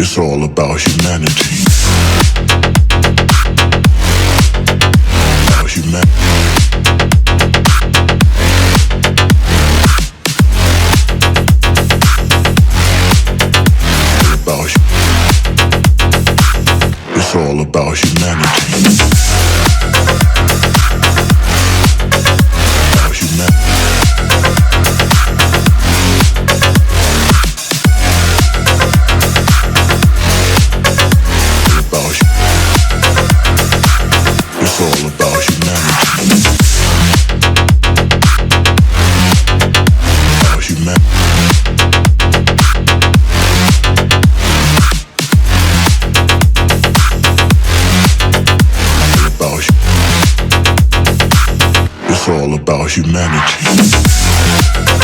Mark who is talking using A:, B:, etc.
A: It's all about humanity. About humanity. It's all about humanity. About humanity. It's all about humanity. About humanity. It's all about humanity.